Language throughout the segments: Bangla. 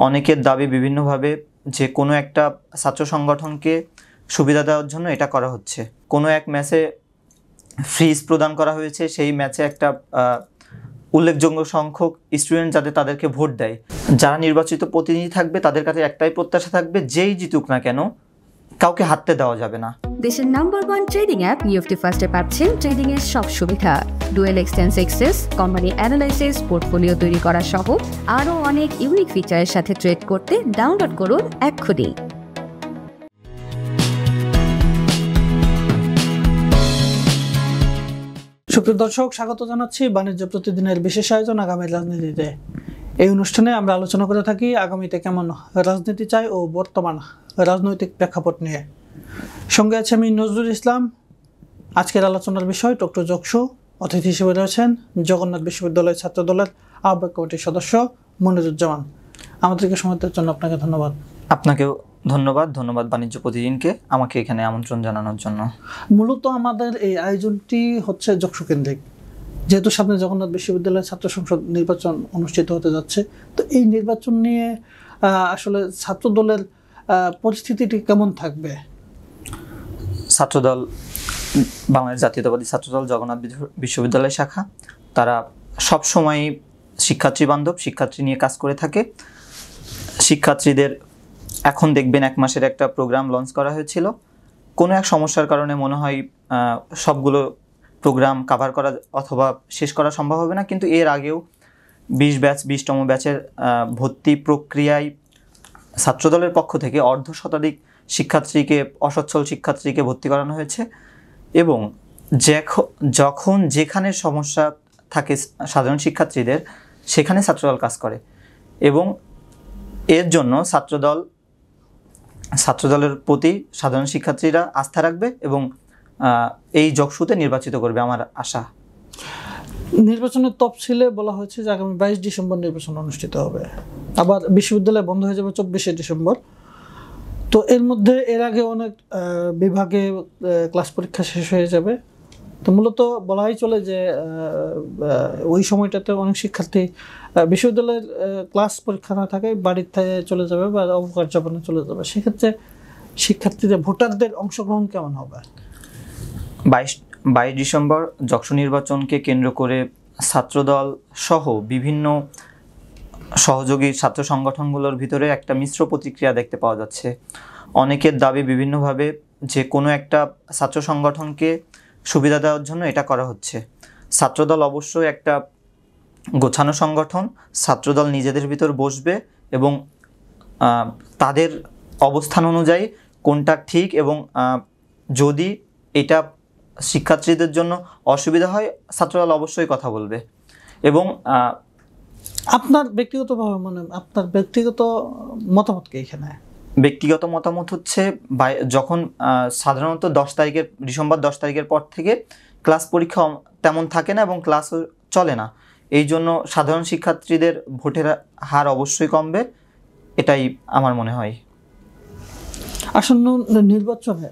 অনেকের দাবি বিভিন্নভাবে যে কোনো একটা ছাত্র সংগঠনকে সুবিধা দেওয়ার জন্য এটা করা হচ্ছে। কোনো এক ম্যাচে ফ্রিজ প্রদান করা হয়েছে, সেই ম্যাচে একটা উল্লেখযোগ্য সংখ্যক স্টুডেন্ট যাতে তাদেরকে ভোট দেয়। যারা নির্বাচিত প্রতিনিধি থাকবে তাদের কাছে একটাই প্রত্যাশা থাকবে, যেই জিতুক না কেন কাউকে হাততে দেওয়া যাবে না। দেশের নাম্বার 1 ট্রেডিং অ্যাপ নিফটি ফার্স্টে পাচ্ছেন ট্রেডিং এর সব সুবিধা, dual exchange access, company analysis, portfolio তৈরি করা সহ আরও অনেক ইউনিক ফিচারের সাথে ট্রেড করতে ডাউনলোড করুন এক্ষুনি। সুপ্রিয় দর্শক, স্বাগত জানাচ্ছি বাণিজ্য প্রতিদিনের বিশেষ আয়োজন আগামীর রাজনীতিতে। এই অনুষ্ঠানে আমরা আলোচনা করে থাকি আগামীতে কেমন রাজনীতি চাই ও বর্তমান রাজনৈতিক প্রেক্ষাপট নিয়ে। সঙ্গে আছে আমি নজরুল ইসলাম। আজকের আলোচনার বিষয় টকটো জকশো। অতিথি হিসেবে রয়েছেন জগন্নাথ বিশ্ববিদ্যালয় ছাত্র দলের আহ্বায়ক কমিটির সদস্য মনিরুজ্জামান। আমাদেরকে সময় দেওয়ার জন্য আপনাকে ধন্যবাদ। আপনাকেও ধন্যবাদ বাণিজ্য প্রতিদিনকে আমাকে এখানে আমন্ত্রণ জানানোর জন্য। মূলত আমাদের এই আয়োজনটি হচ্ছে জকশো কেন্দ্রিক, যেহেতু সামনে জগন্নাথ বিশ্ববিদ্যালয়ের ছাত্র সংসদ নির্বাচন অনুষ্ঠিত হতে যাচ্ছে। তো এই নির্বাচন নিয়ে আসলে ছাত্র দলের পরিস্থিতিটি কেমন থাকবে? ছাত্রদল, বাংলাদেশ জাতীয়তাবাদী ছাত্রদল জগন্নাথ বিশ্ববিদ্যালয় শাখা, তারা সবসময় শিক্ষার্থী বান্ধব, শিক্ষার্থী নিয়ে কাজ করে থাকে। শিক্ষার্থীদের এখন দেখবেন 1 মাসের একটা প্রোগ্রাম লঞ্চ করা হয়েছিল। কোনো এক সমস্যার কারণে মনে হয় সবগুলো প্রোগ্রাম কাভার করা অথবা শেষ করা সম্ভব হবে না, কিন্তু এর আগেও 20তম ব্যাচের ভর্তি প্রক্রিয়ায় ছাত্রদলের পক্ষ থেকে অর্ধশতাধিক শিক্ষার্থীকে, অসচ্ছল শিক্ষার্থীকে ভর্তি করানো হয়েছে। এবং যখন যেখানে সমস্যা থাকে সাধারণ শিক্ষার্থীদের, সেখানে ছাত্রদল কাজ করে এবং এর জন্য ছাত্রদলের প্রতি সাধারণ শিক্ষার্থীরা আস্থা রাখবে এবং এই জকশোতে নির্বাচিত করবে আমার আশা। নির্বাচনের তফসিলে বলা হয়েছে যে আগামী 22 ডিসেম্বর নির্বাচন অনুষ্ঠিত হবে, আবার বিশ্ববিদ্যালয় বন্ধ হয়ে যাবে 24শে ডিসেম্বর। তো এর মধ্যে এর আগে অনেক বিভাগে ক্লাস পরীক্ষা শেষ হয়ে যাবে। তো মূলত বলাই চলে যে ওই সময়টাতে অনেক শিক্ষার্থী বিশ্ববিদ্যালয়ের ক্লাস পরীক্ষা না থাকে বাড়িতে চলে যাবে বা অবকাশ যাপনে চলে যাবে। সেক্ষেত্রে শিক্ষার্থীদের, ভোটারদের অংশগ্রহণ কেমন হবে? 22 ডিসেম্বর জকশো নির্বাচনকে কেন্দ্র করে ছাত্রদল সহ বিভিন্ন সহযোগী ছাত্র সংগঠনগুলোর ভিতরে একটা মিশ্র প্রতিক্রিয়া দেখতে পাওয়া যাচ্ছে। অনেকের দাবি বিভিন্নভাবে যে কোনো একটা ছাত্র সংগঠনকে সুবিধা দেওয়ার জন্য এটা করা হচ্ছে। ছাত্রদল অবশ্যই একটা গোছানো সংগঠন। ছাত্রদল নিজেদের ভিতর বসবে এবং তাদের অবস্থান অনুযায়ী কোনটা ঠিক এবং যদি এটা শিক্ষার্থীদের জন্য অসুবিধা হয় ছাত্রদল অবশ্যই কথা বলবে। এবং আপনার ব্যক্তিগতভাবে আপনার ব্যক্তিগত মতামত কি এখানে? ব্যক্তিগত মতামত হচ্ছে যখন সাধারণত ডিসেম্বর 10 তারিখের পর থেকে ক্লাস পরীক্ষা তেমন থাকে না এবং ক্লাসও চলে না, এই জন্য সাধারণ শিক্ষার্থীদের ভোটের হার অবশ্যই কমবে, এটাই আমার মনে হয়। আসন্ন নির্বাচনে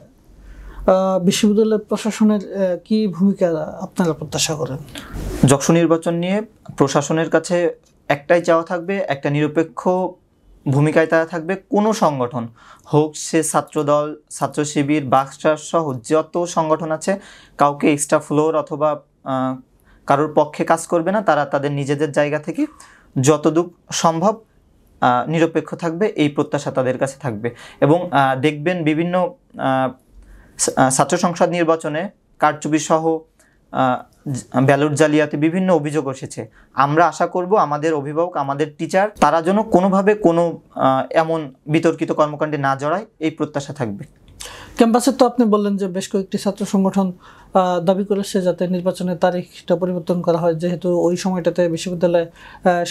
বিশ্ববিদ্যালয় প্রশাসনের কি ভূমিকা আপনারা প্রত্যাশা করেন? জকশো নির্বাচন নিয়ে প্রশাসনের কাছে একটাই চাওয়া থাকবে, একটা নিরপেক্ষ ভূমিকায় তারা থাকবে। কোনো সংগঠন হোক, সে ছাত্রদল, ছাত্র শিবির, বাক্সার সহ যত সংগঠন আছে, কাউকে এক্সট্রা ফ্লোর অথবা কারোর পক্ষে কাজ করবে না। তারা তাদের নিজেদের জায়গা থেকে যতদূর সম্ভব নিরপেক্ষ থাকবে, এই প্রত্যাশা তাদের কাছে থাকবে। এবং দেখবেন বিভিন্ন ছাত্র সংসদ নির্বাচনে কারচুপি সহ ব্যালট জালিয়াতি বিভিন্ন অভিযোগ এসেছে। আমরা আশা করব আমাদের অভিভাবক, আমাদের টিচার, তারা যেন কোনোভাবে কোনো এমন বিতর্কিত কর্মকাণ্ডে না জড়ায়, এই প্রত্যাশা থাকবে। ক্যাম্পাসে তো আপনি বললেন যে বেশ কয়েকটি ছাত্র সংগঠন দাবি করেছে যাতে নির্বাচনের তারিখটা পরিবর্তন করা হয়, যেহেতু ওই সময়টাতে বিশ্ববিদ্যালয়ে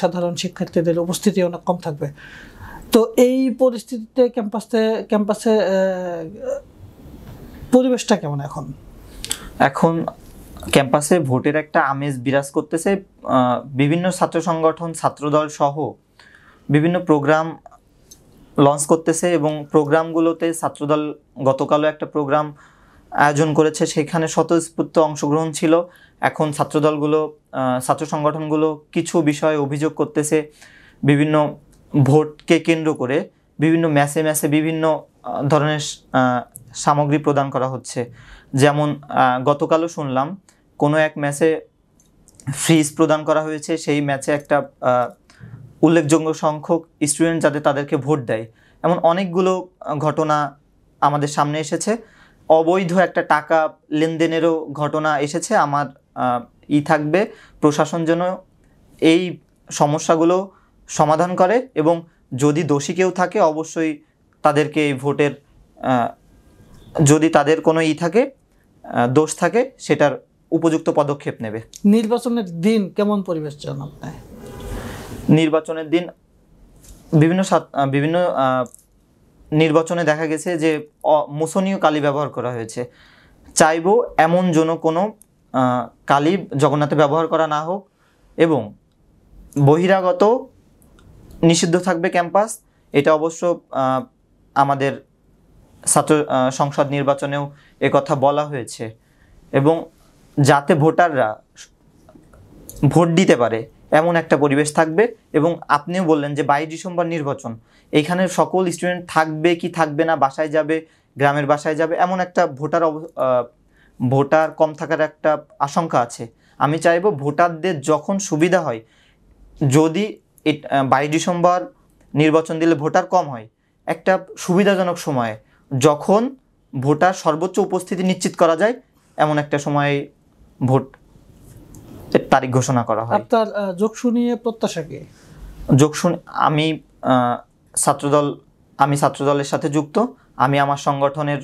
সাধারণ শিক্ষার্থীদের উপস্থিতি অনেক কম থাকবে। তো এই পরিস্থিতিতে ক্যাম্পাসে পরিবেশটা কেমন এখন? এখন ক্যাম্পাসে ভোটের একটা আমেজ বিরাজ করতেছে। বিভিন্ন ছাত্র সংগঠন, ছাত্রদল সহ বিভিন্ন প্রোগ্রাম লঞ্চ করতেছে এবং প্রোগ্রামগুলোতে ছাত্রদল গতকালও একটা প্রোগ্রাম আয়োজন করেছে, সেখানে স্বতঃস্ফূর্ত অংশগ্রহণ ছিল। এখন ছাত্র সংগঠনগুলো কিছু বিষয়ে অভিযোগ করতেছে, বিভিন্ন ভোটকে কেন্দ্র করে বিভিন্ন ম্যাচে বিভিন্ন ধরনের সামগ্রী প্রদান করা হচ্ছে। যেমন গতকালও শুনলাম কোনো এক ম্যাচে ফ্রিজ প্রদান করা হয়েছে, সেই ম্যাচে একটা উল্লেখযোগ্য সংখ্যক স্টুডেন্ট যাতে তাদেরকে ভোট দেয়, এমন অনেকগুলো ঘটনা আমাদের সামনে এসেছে। অবৈধ একটা টাকা লেনদেনেরও ঘটনা এসেছে। আমার থাকবে প্রশাসন যেন এই সমস্যাগুলো সমাধান করে এবং যদি দোষী কেউ থাকে অবশ্যই তাদেরকে এই ভোটের যদি তাদের কোনো থাকে দোষ থাকে সেটার উপযুক্ত পদক্ষেপ নেবে। নির্বাচনের দিন কেমন পরিবেশ চান আপনি? নির্বাচনের দিন বিভিন্ন নির্বাচনে দেখা গেছে যে মোছনীয় কালি ব্যবহার করা হয়েছে। চাইবো এমন যেন কোনো কালি জগন্নাথে ব্যবহার করা না হোক এবং বহিরাগত নিষিদ্ধ থাকবে ক্যাম্পাস। এটা অবশ্য আমাদের ছাত্র সংসদ নির্বাচনেও একথা বলা হয়েছে এবং যাতে ভোটাররা ভোট দিতে পারে এমন একটা পরিবেশ থাকবে। এবং আপনিও বললেন যে 22 ডিসেম্বর নির্বাচন, এইখানে সকল স্টুডেন্ট থাকবে কি থাকবে না, বাসায় যাবে, গ্রামের বাসায় যাবে, এমন একটা ভোটার কম থাকার একটা আশঙ্কা আছে। আমি চাইবো ভোটারদের যখন সুবিধা হয়, যদি 22 ডিসেম্বর নির্বাচন দিলে ভোটার কম হয়, একটা সুবিধাজনক সময়ে যখন ভোটার সর্বোচ্চ উপস্থিতি নিশ্চিত করা যায় এমন একটা সময় ভোট তারিখ ঘোষণা করা হয়। আপনার যোগসু নিয়ে প্রত্যাশা কি? যোগসু আমি ছাত্রদলের সাথে যুক্ত। আমি আমার সংগঠনের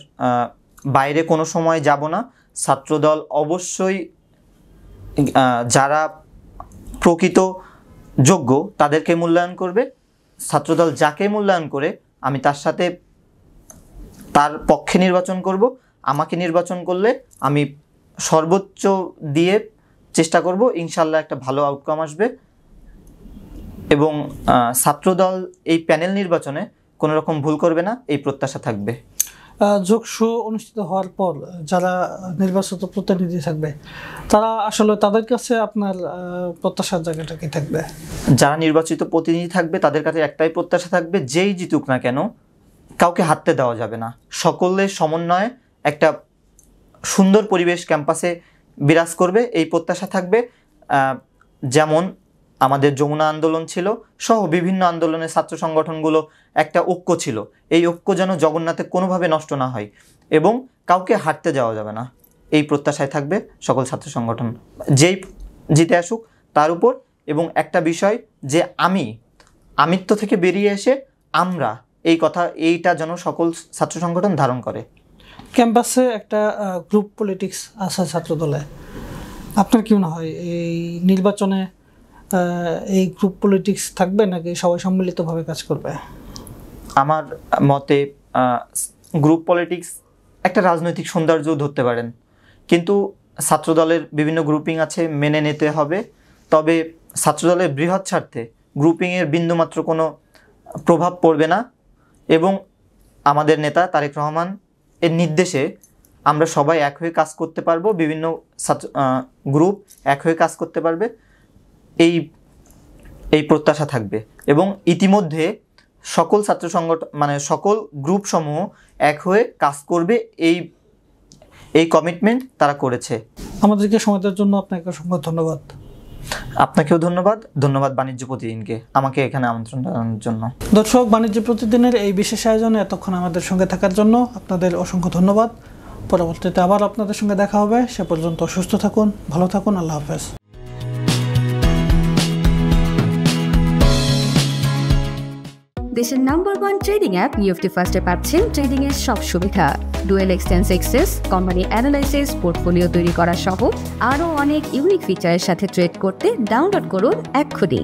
বাইরে কোনো সময় যাব না। ছাত্রদল অবশ্যই যারা প্রকৃত যোগ্য তাদেরকে মূল্যায়ন করবে। ছাত্রদল যাকে মূল্যায়ন করে আমি তার সাথে তার পক্ষে নির্বাচন করব। আমাকে নির্বাচন করলে আমি সর্বোচ্চ দিয়ে চেষ্টা করব, ইনশাল্লাহ একটা ভালো আউটকাম আসবে। এবং ছাত্রদল এই প্যানেল নির্বাচনে কোনো রকম ভুল করবে না, এই প্রত্যাশা থাকবে। যোগসু অনুষ্ঠিত হওয়ার পর যারা নির্বাচিত প্রতিনিধি থাকবে তারা আসলে তাদের কাছে আপনার প্রত্যাশার জায়গাটা কি থাকবে? যারা নির্বাচিত প্রতিনিধি থাকবে তাদের কাছে একটাই প্রত্যাশা থাকবে, যেই জিতুক না কেন কাউকে হাঁটতে দেওয়া যাবে না। সকলের সমন্বয়ে একটা সুন্দর পরিবেশ ক্যাম্পাসে বিরাজ করবে, এই প্রত্যাশা থাকবে। যেমন আমাদের যমুনা আন্দোলন ছিল সহ বিভিন্ন আন্দোলনের ছাত্র সংগঠনগুলো একটা ঐক্য ছিল, এই ঐক্য যেন জগন্নাথে কোনোভাবে নষ্ট না হয় এবং কাউকে হাঁটতে যাওয়া যাবে না, এই প্রত্যাশায় থাকবে সকল ছাত্র সংগঠন, যেই জিতে আসুক তার উপর। এবং একটা বিষয় যে আমিত্ব থেকে বেরিয়ে এসে আমরা এইটা যেন সকল ছাত্র সংগঠন ধারণ করে। ক্যাম্পাসে একটা গ্রুপ পলিটিক্স আছে ছাত্রদলে, আপনার কি মনে হয় এই নির্বাচনে এই গ্রুপ পলিটিক্স থাকবে নাকি সবাই সম্মিলিতভাবে কাজ করবে? আমার মতে গ্রুপ পলিটিক্স একটা রাজনৈতিক সৌন্দর্য ধরতে পারেন, কিন্তু ছাত্রদলের বিভিন্ন গ্রুপিং আছে, মেনে নিতে হবে। তবে ছাত্রদলের বৃহৎ স্বার্থে গ্রুপিংয়ের বিন্দুমাত্র কোনো প্রভাব পড়বে না এবং আমাদের নেতা তারেক রহমান এর নির্দেশে আমরা সবাই এক হয়ে কাজ করতে পারবো, বিভিন্ন গ্রুপ এক হয়ে কাজ করতে পারবে, এই প্রত্যাশা থাকবে। এবং ইতিমধ্যে সকল ছাত্র সংগঠন সকল গ্রুপ সমূহ এক হয়ে কাজ করবে, এই কমিটমেন্ট তারা করেছে। আমাদেরকে সময় দেওয়ার জন্য আপনাকে অসংখ্য ধন্যবাদ। আপনাকেও ধন্যবাদ বাণিজ্য প্রতিদিনকে আমাকে এখানে আমন্ত্রণ জানানোর জন্য। দর্শক, বাণিজ্য প্রতিদিনের এই বিশেষ আয়োজনে এতক্ষণ আমাদের সঙ্গে থাকার জন্য আপনাদের অসংখ্য ধন্যবাদ। পরবর্তীতে আবার আপনাদের সঙ্গে দেখা হবে, সে পর্যন্ত সুস্থ থাকুন, ভালো থাকুন, আল্লাহ হাফেজ। দেশের নাম্বার 1 ট্রেডিং অ্যাপ নিফটি ফার্স্টে পাচ্ছেন ট্রেডিং এর সব সুবিধা, dual এক্সটেন্স access, company analysis, portfolio তৈরি করা সহ আরও অনেক ইউনিক ফিচারের সাথে ট্রেড করতে ডাউনলোড করুন এক্ষুনি।